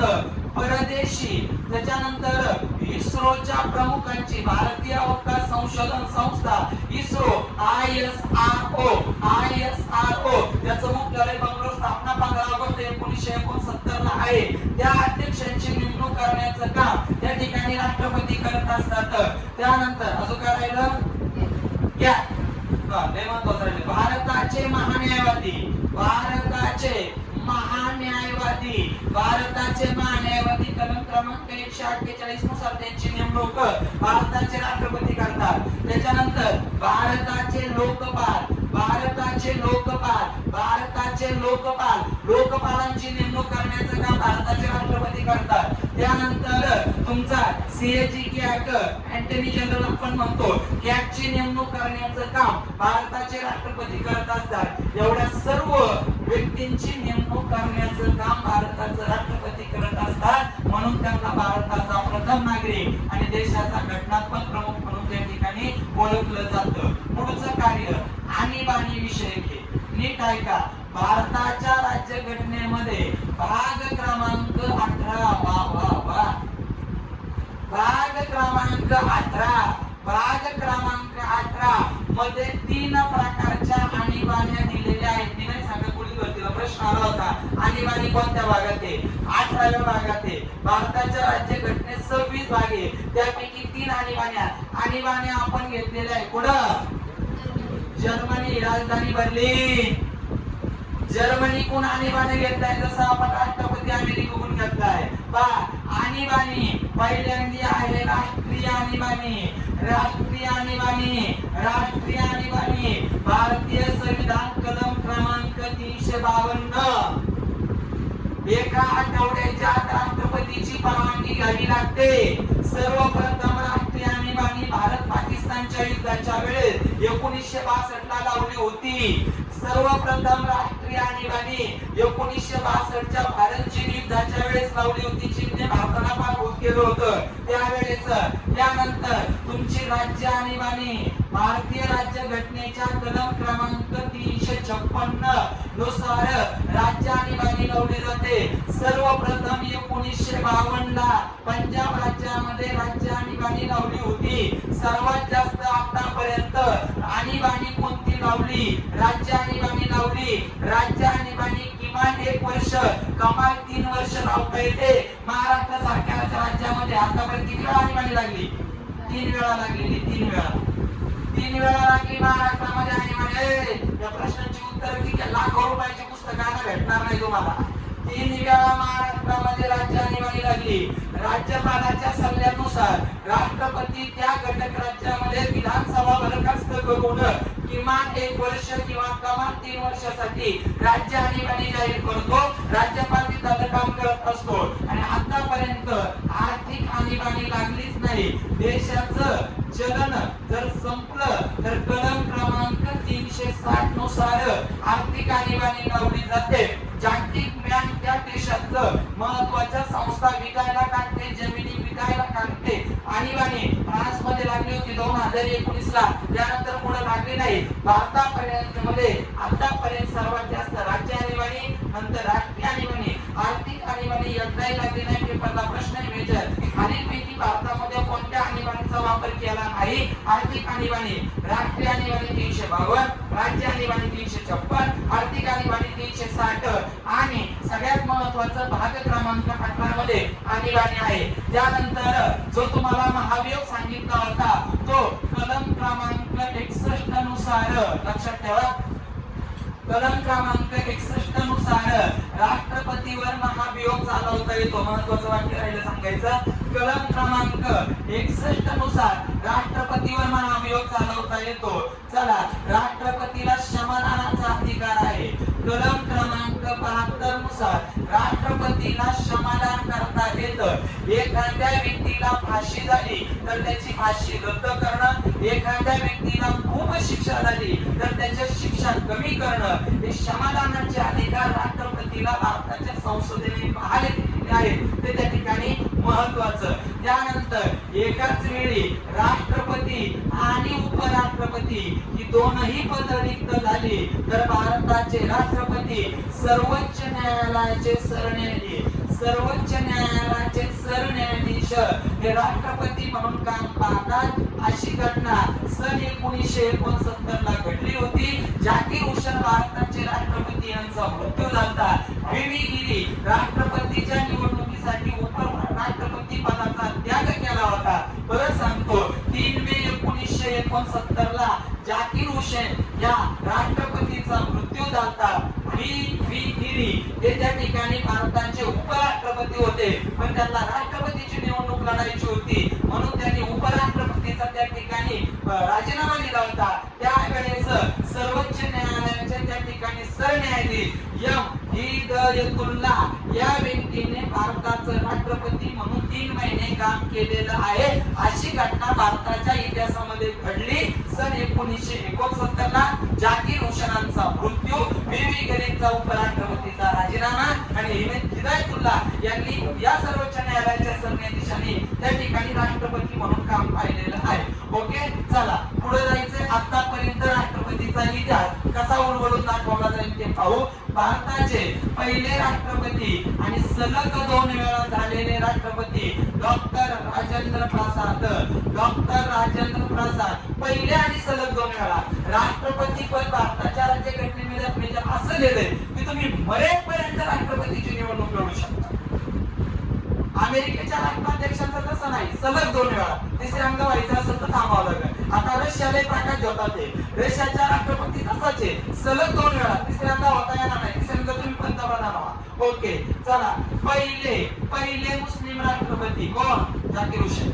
परदेशी, त्याच्यानंतर इस्रोच्या प्रमुखांची, भारतीय अवकाश संशोधन संस्था इस्रो ISRO त्याचं मुख्यालय बंगळुरू, स्थापना 15 ऑगस्ट 1969 ला आहे. त्या अध्यक्षांची नेमणूक करण्याचं काम त्या ठिकाणी राष्ट्रपती करत असतात. त्यानंतर अजून काय राहिलं, भारताचे महान्यायवादी, कलम क्रमांक 148 नुसार त्यांची नेमणूक भारताचे राष्ट्रपती करतात. त्याच्यानंतर भारताचे लोकपालांची नेमणूक करण्याचं काम भारताचे राष्ट्रपती करतात. त्यानंतर तुमचा CAG ऍक्ट, अँटर्नी जनरल आपण म्हणतो, कॅगची नेमणूक करण्याचं काम भारताचे राष्ट्रपती करत असतात. एवढ्या सर्व व्यक्तींची नेमणूक करण्याचं काम भारताचे राष्ट्रपती करत असतात. म्हणून त्यांना भारताचा प्रथम नागरिक आणि देशाचा घटनात्मक प्रमुख म्हणून त्या ठिकाणी ओळखलं जातं. पुढचं कार्य आणीबाणी विषयक, नीट ऐका. भारताच्या राज्यघटनेमध्ये भाग क्रमांक 18 मध्ये 3 प्रकारच्या आणीबाण्या दिलेल्या आहेत. मी नाही सांगत, पोलीस भरतीला प्रश्न आला होता, आणीबाणी कोणत्या भागात आहे? 18व्या भागात आहे. भारताच्या राज्यघटनेत 26 भाग आहे, त्यापैकी 3 आणीबाण्या आपण घेतलेल्या आहे. कुठं? जर्मनी, राजधानी बर्लिन. जर्मनीकडून आणीबाणी घेतलाय, जसं आपण राष्ट्रपती अमेरिकेकडून घेतलाय. आणीबाणी पहिल्यांदी आहे राष्ट्रीय आणीबाणी भारतीय संविधान कलम क्रमांक 352. एका आठवड्याच्या आत राष्ट्रपतीची परवानगी घ्यावी लागते. सर्वप्रथम राष्ट्रीय आणीबाणी भारत पाकिस्तानच्या युद्धाच्या वेळेस 1962 ला लावली होती. सर्वप्रथम राष्ट्रीय आणीबाणी 1962च्या भारत चीन युद्धाच्या वेळेस लावली होती. चीनने भारताला पाठवून केलं होतं त्यावेळेस. त्यानंतर तुमची राज्य आणीबाणी भारतीय राज्यघटनेच्या कलम क्रमांक 356 नुसार राज्य आणीबाणी लावली जाते. सर्वप्रथम 1952 ला पंजाब राज्यामध्ये राज्य आणीबाणी लावली होती. सर्वात जास्त आतापर्यंत आणीबाणी कोणती लावली? राज्य आणीबाणी लावली. राज्य आणीबाणी किमान 1 वर्ष, कमाल 3 वर्ष लावता येते. महाराष्ट्र सारख्या राज्यामध्ये आतापर्यंत किती वेळा आणीबाणी लागली? 3 वेळा लागलेली. 3 वेळा लागली महाराष्ट्रामध्ये आणीबाणी. या प्रश्नाची उत्तर की लाखो रुपयाची पुस्तकाला भेटणार नाही तुम्हाला. 3 वेळा महाराष्ट्रामध्ये राज्य आणीबाणी लागली. राज्यपालाच्या सल्ल्यानुसार राष्ट्रपती त्या घटक राज्यामध्ये विधानसभा बरखास्त करून किमान 1 वर्ष किंवा कमाल 3 वर्षासाठी राज्य आणीबाणी जाहीर करतो. राज्यपाल तिथं काम करत असतो. आणि आतापर्यंत आर्थिक आणीबाणी लागलीच नाही. देशाचं चलन जर संपलं तर कलम क्रमांक 360 नुसार आर्थिक आणीबाणी लावली जाते. जागतिक बँक त्या देशातलं महत्त्वाच्या संस्था विकायला काढते, जमिनी विकायला काढते. आणीबाणी फ्रान्स मध्ये लागली होती 2019 ला, त्यानंतर पुढे लागली नाही. आतापर्यंत सर्वात जास्त राज्य आणीबाणी, नंतर राष्ट्रीय आणीबाणी, आर्थिक आणीबाणी एकदाही लागली नाही. पेपरला प्रश्न आहे मेजर. खालीलपैकी भारतामध्ये कोणत्या आणीबाणीचा वापर केला नाही? आर्थिक आणीबाणी, राष्ट्रीय आणीबाणी 352, राज्य आणीबाणी 356, आर्थिक आणीबाणी 360 आणि सगळ्यात महत्वाचं भाग क्रमांक 18 मध्ये आणीबाणी आहे. त्यानंतर जो तुम्हाला महाभियोग सांगितला होता तो कलम क्रमांक 61 नुसार लक्षात ठेवा, कलम क्रमांक 61 नुसार राष्ट्रपतीवर महाभियोग चालवता येतो. महत्वाचं वाक्य राहिलं सांगायचं, कलम क्रमांक 61 नुसार राष्ट्रपतीवर महाभियोग चालवता येतो. चला, राष्ट्रपतीला क्षमादानाचा अधिकार आहे. कलम क्रमांक 72 नुसार राष्ट्रपतीला क्षमादान करता येतं. एखाद्या व्यक्तीला फाशी झाली तर त्याची फाशी रद्द करणं, एखाद्या व्यक्तीला खूप शिक्षा झाली तर त्याची शिक्षा कमी करणं, हे क्षमादानाचे अधिकार राष्ट्रपतीला भारताच्या संसदेने बहाल केलेले आहेत. ते त्या ठिकाणी महत्वाचं. त्यानंतर एकाच वेळी राष्ट्रपती आणि उपराष्ट्रपती ही दोनही पद रिक्त झाली तर भारताचे राष्ट्रपती सर्वोच्च न्यायालयाचे सरन्यायाधीश, सर्वोच्च न्यायालयाचे सरन्यायाधीश हे राष्ट्रपती म्हणून काम पाहतात. अशी घटना सन 1969 ला घडली होती. झाकीर हुसेन भारताचे राष्ट्रपती यांचा मृत्यू झाला. व्ही गिरी राष्ट्रपतीच्या निवडणुकीसाठी उपराष्ट्रपती पदाचा त्याग केला होता. परत सांगतो, 3 मे 1969 ला झाकीर हुसेन या राष्ट्रपतीचा मृत्यू झाला. व्ही गिरी हे त्या ठिकाणी भारताचे उपराष्ट्रपती होते, पण त्यांना राष्ट्रपतीची निवडणूक लढायची होती म्हणून त्यांनी उपराष्ट्रपतीचा त्या ठिकाणी राजीनामा दिला होता. त्यावेळेस सर्वोच्च न्यायालयाच्या त्या ठिकाणी सरन्यायाधीश हिदायतुल्लाह या व्यक्तीने भारताचं राष्ट्रपती म्हणून 3 महिने काम केलेलं आहे. अशी घटना भारताच्या इतिहासामध्ये घडली. सन 1969 ला झाकीर हुसेनचा मृत्यू, व्ही गिरींचा उपराष्ट्रपतीचा राजीनामा आणि हिदायतुल्लाह यांनी या सर्वोच्च न्यायालयाच्या सरन्यायाधीशांनी त्या ठिकाणी राष्ट्रपती म्हणून काम पाहिलेलं आहे. ओके, चला पुढे जायचंय. आतापर्यंत राष्ट्रपतीचा इतिहास कसा उलगडून दाखवला जाईल ते पाहू. भारताचे पहिले राष्ट्रपती आणि सलग 2 वेळा झालेले राष्ट्रपती डॉक्टर राजेंद्र प्रसाद, डॉक्टर राजेंद्र प्रसाद पहिले आणि सलग 2 वेळा राष्ट्रपती पद भारताच्या राज्यघटनेमध्ये असं लिहिलंय की तुम्ही मरेपर्यंत राष्ट्रपतीची निवडणूक लढू शकता. अमेरिकेच्या राष्ट्राध्यक्षांचं तसं नाही, सलग 2 वेळा. तिसऱ्यांदा व्हायचं असेल तर थांबावं लागेल. आता रशियाला प्रकाश होता ते रशियाच्या राष्ट्रपती तसाचे सलग 2 वेळा. तिसऱ्यांदा होता येणार नाही, तिसऱ्यांदा तुम्ही पंतप्रधान व्हा. ओके, चला. पहिले मुस्लिम राष्ट्रपती कोण? झाकीर हुसेन.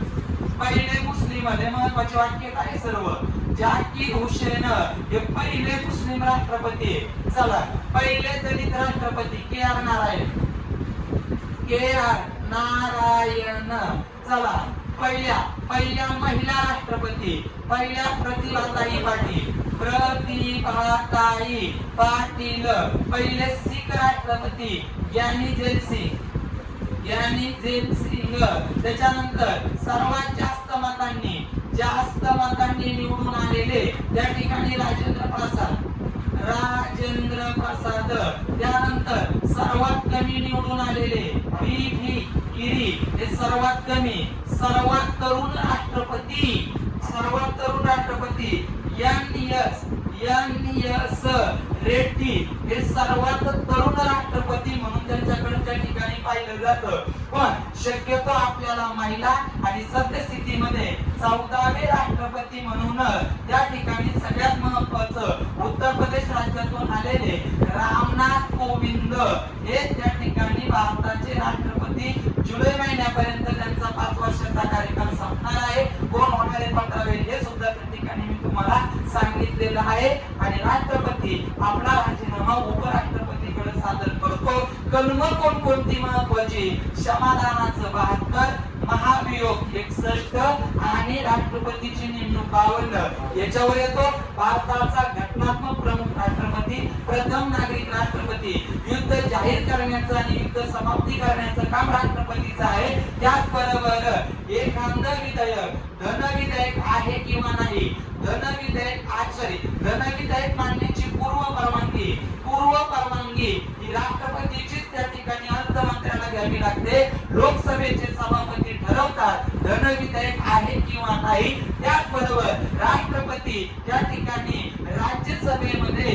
पहिले मुस्लिम मध्ये महत्वाचे वाक्य काय सर्व? झाकीर हुसेन हे पहिले मुस्लिम राष्ट्रपती. चला, पहिले दलित राष्ट्रपती के.आर. नारायण, के.आर. नारायण. चला, पहिल्या महिला राष्ट्रपती, पहिल्या प्रतिभाताई पाटील, प्रतिभाताई पाटील. पहिले सिख राष्ट्रपती ज्ञानी झैल सिंग, ज्ञानी झैल सिंग. त्याच्यानंतर सर्वात जास्त मतांनी निवडून आलेले त्या ठिकाणी राजेंद्र प्रसाद, राजेंद्र प्रसाद. त्यानंतर सर्वात कमी निवडून आलेले व्ही गिरी हे सर्वात कमी. सर्वात तरुण राष्ट्रपती, सर्वात तरुण राष्ट्रपती एन.एस. रेड्डी हे सर्वात तरुण राष्ट्रपती म्हणून त्यांच्याकडे त्या ठिकाणी पाहिलं जातं. पण शक्यतो आपल्याला महिला आणि सद्यस्थितीमध्ये 14वे राष्ट्रपती म्हणून त्या ठिकाणी सगळ्यात महत्वाचं उत्तर प्रदेश राज्यातून आलेले रामनाथ कोविंद हे त्या ठिकाणी भारताचे राष्ट्रपती. जुलै महिन्यापर्यंत त्यांचा 5 वर्षाचा कार्यकाल संपणार आहे. कोण होणार आहे 15वे हे सुद्धा त्या ठिकाणी मी तुम्हाला सांगितलेलं आहे. आणि राष्ट्रपती आपला राजीनामा उपराष्ट्रपतीकडे सादर करतो. कलम कोणती महत्वाची? क्षमादानाचं 72, महाभियोग 61 आणि राष्ट्रपतीची नेमणूक 52. याच्यावर येतो भारताचा घटनात्मक प्रमुख राष्ट्रपती, प्रथम नागरिक राष्ट्रपती. युद्ध जाहीर करण्याचं आणि युद्ध समाप्ती करण्याचं काम राष्ट्रपतीचं आहे. त्याचबरोबर एखादं विधेयक, धनविधेयक आहे किंवा नाही, धनविधेयक मांडण्याची पूर्व परवानगी ही राष्ट्रपतीचीच त्या ठिकाणी अर्थमंत्र्याला घ्यावी लागते. लोकसभेचे सभापती ठरवतात धनविधेयक आहे किंवा नाही. त्याचबरोबर राष्ट्रपती त्या ठिकाणी राज्यसभेमध्ये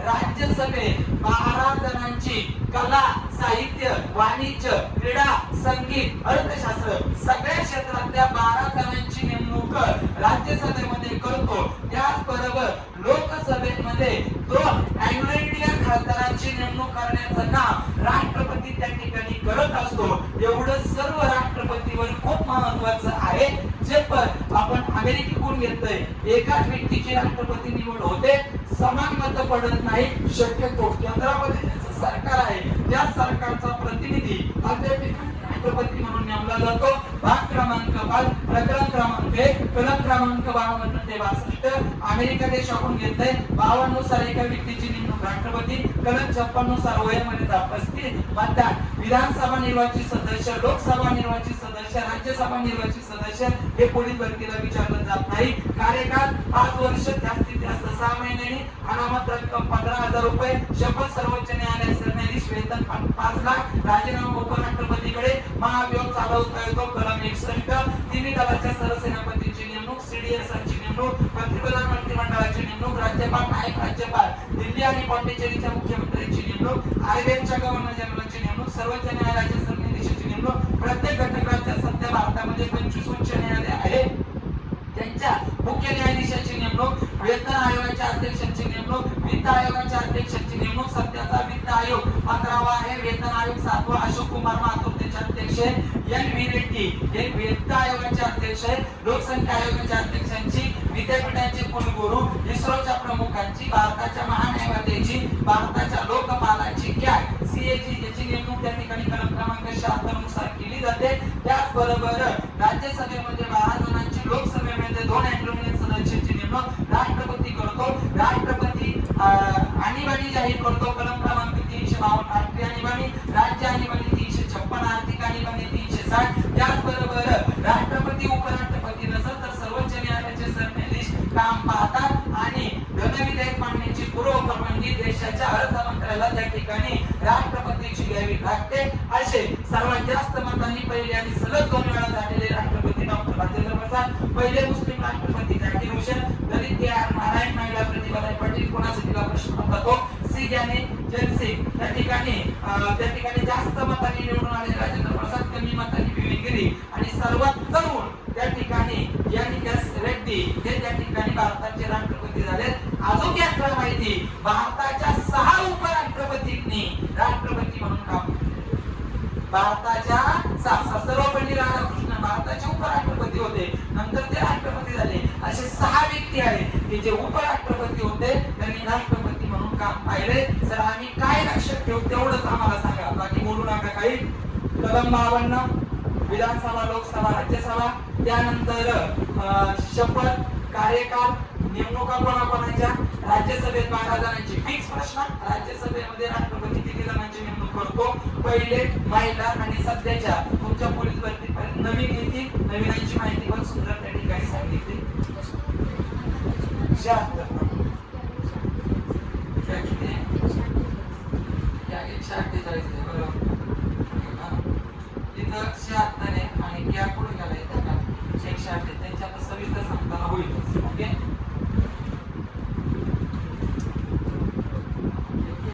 राज्यसभेत 12 जणांची कला, साहित्य, वाणिज्य, क्रीडा, संगीत, अर्थशास्त्र सगळ्या क्षेत्रातल्या 12 जणांची नेमणूक राज्यसभेमध्ये करतो. त्याचबरोबर लोकसभेमध्ये 2 अँग्लो इंडियन खासदारांची नेमणूक करण्याचं काम राष्ट्रपती त्या ठिकाणी करत असतो. एवढं सर्व राष्ट्रपतीवर खूप महत्वाचं आहे. जे पण आपण अमेरिकेकडून घेतलंय, एकाच व्यक्तीची राष्ट्रपती निवड होते, समान मत पडत नाही. शक्यतो केंद्रामध्ये ज्याचं सरकार आहे त्या सरकारचा प्रतिनिधी राष्ट्रपती म्हणून नेमला जातो. भाग क्रमांक 5 प्रकरण क्रमांक 1 कलम क्रमांक 52 ते 62 अमेरिका देशाकडून घेतलंय. 52 नुसार एका व्यक्तीची नेमणूक राष्ट्रपती, कलम 56 नुसार वयोमर्यादा 35, मतदान विधानसभा निर्वाचित सदस्य, लोकसभा निर्वाचित सदस्य, राज्यसभा निर्वाचित सदस्य हे पोलीस भरतीला विचारलं जात नाही. कार्यकाळ 5 वर्ष, जास्तीत जास्त 6 महिन्यांनी, अनामत रक्कम 15,000 रुपये, शपथ सर्वोच्च न्यायालय सरन्यायाधीश, वेतन 5 लाख, राजीनामा उपराष्ट्रपतीकडे, महाभियोग चालवता येतो. कलम 61 तिन्ही दलाच्या सरसेनापतीची नेमणूक, सीडीएसची नेमणूक, पंतप्रधान मंत्रिमंडळाची नेमणूक, राज्यपाल, नायब राज्यपाल, दिल्ली आणि पॉंडिचेरीच्या मुख्यमंत्र्यांची नेमणूक, आरबीआयच्या गव्हर्नर जनरलची नेमणूक, सर्वोच्च न्यायालयाच्या सरन्यायाधीशाची नेमणूक. प्रत्येक घटक राज्यात सध्या भारतामध्ये 25 उच्च न्यायालय आहे, त्यांच्या मुख्य न्यायाधीशाची नेमणूक, वेतन आयोगाच्या अध्यक्षांची नेमणूक, वित्त आयोगाच्या अध्यक्षांची नेमणूक. सध्याचा वित्त आयोग 15वा आहे, वेतन आयोग 7वा, अशोक कुमार माथुर त्याचे अध्यक्ष आहे. एन व्ही रेड्डी हे वित्त आयोगाचे अध्यक्ष आहे. लोकसंख्या आयोगाच्या अध्यक्षांची, विद्यापीठांचे कुलगुरू, इस्रोच्या प्रमुखांची, भारताच्या महान्यायवाद्याची, भारताच्या लोकपालाची, कॅग सीएची याची नेमणूक त्या ठिकाणी कलम क्रमांक 76 नुसार केली जाते. त्याचबरोबर राज्यसभेमध्ये 12 जणांची, लोकसभेमध्ये 2 अँग्लो इंडियन सदस्यांची नेमणूक राष्ट्रपती करतो. राष्ट्रपती आणीबाणी जाहीर करतो. कलम क्रमांक 352 राष्ट्रीय आणीबाणी, राज्य आणीबाणी 356, आर्थिक आणीबाणी 360. त्याचबरोबर राष्ट्रपती उपराष्ट्रपती नसेल तर सर्वोच्च न्यायालयाचे सरन्यायाधीश काम पाहतात आणि धनविधेयक मांडण्याची पूर्व परवानगी देशाच्या अर्थ मंत्र्याला त्या ठिकाणी राष्ट्रपतीची घ्यावी लागते. असे सर्वात जास्त मतांनी पहिले आणि सलग 2 वेळा झालेले राष्ट्रपती डॉक्टर राजेंद्र प्रसाद, पहिले मुस्लिम राष्ट्रपती झाकीर हुसेन, दलित के आर नारायण, महिला प्रतिभाताई पाटील, कोणासाठी प्रश्न होता तो सिंग याने जनसिंग. त्या ठिकाणी जास्त मतांनी निवडून आले राजेंद्र प्रसाद, कमी मतांनी विवेक गिरी आणि सर्वात तरुण त्या ठिकाणी यानी एस रेड्डी हे त्या ठिकाणी भारताचे राष्ट्रपती झाले. अजून एक माहिती, भारताच्या 6 उपराष्ट्रपतींनी राष्ट्रपती म्हणून काम केले. भारताच्या सर्वपल्ली राधाकृष्णन भारताचे उपराष्ट्रपती होते, नंतर ते राष्ट्रपती झाले. असे 6 व्यक्ती आहेत की जे उपराष्ट्रपती होते, त्यांनी राष्ट्रपती म्हणून काम पाहिले. सर आम्ही काय लक्षात ठेवू तेवढंच आम्हाला सांगा, बाकी बोलू नका काही. कलम 52 विधानसभा, लोकसभा, राज्यसभा, त्यानंतर शपथ, कार्यकाळ, नेमणुका कोणाकोणाच्या, राज्यसभेत 12 जणांची फिक्स प्रश्न, राज्यसभेमध्ये राष्ट्रपती किती जणांची नेमणूक करतो, पहिले महिला आणि सध्याच्या तुमच्या पोलीस भरतीपर्यंत नवीन येतील, नवीनांची माहिती पण सुंदर त्या ठिकाणी सांगितली. 148 बरोबर. इथं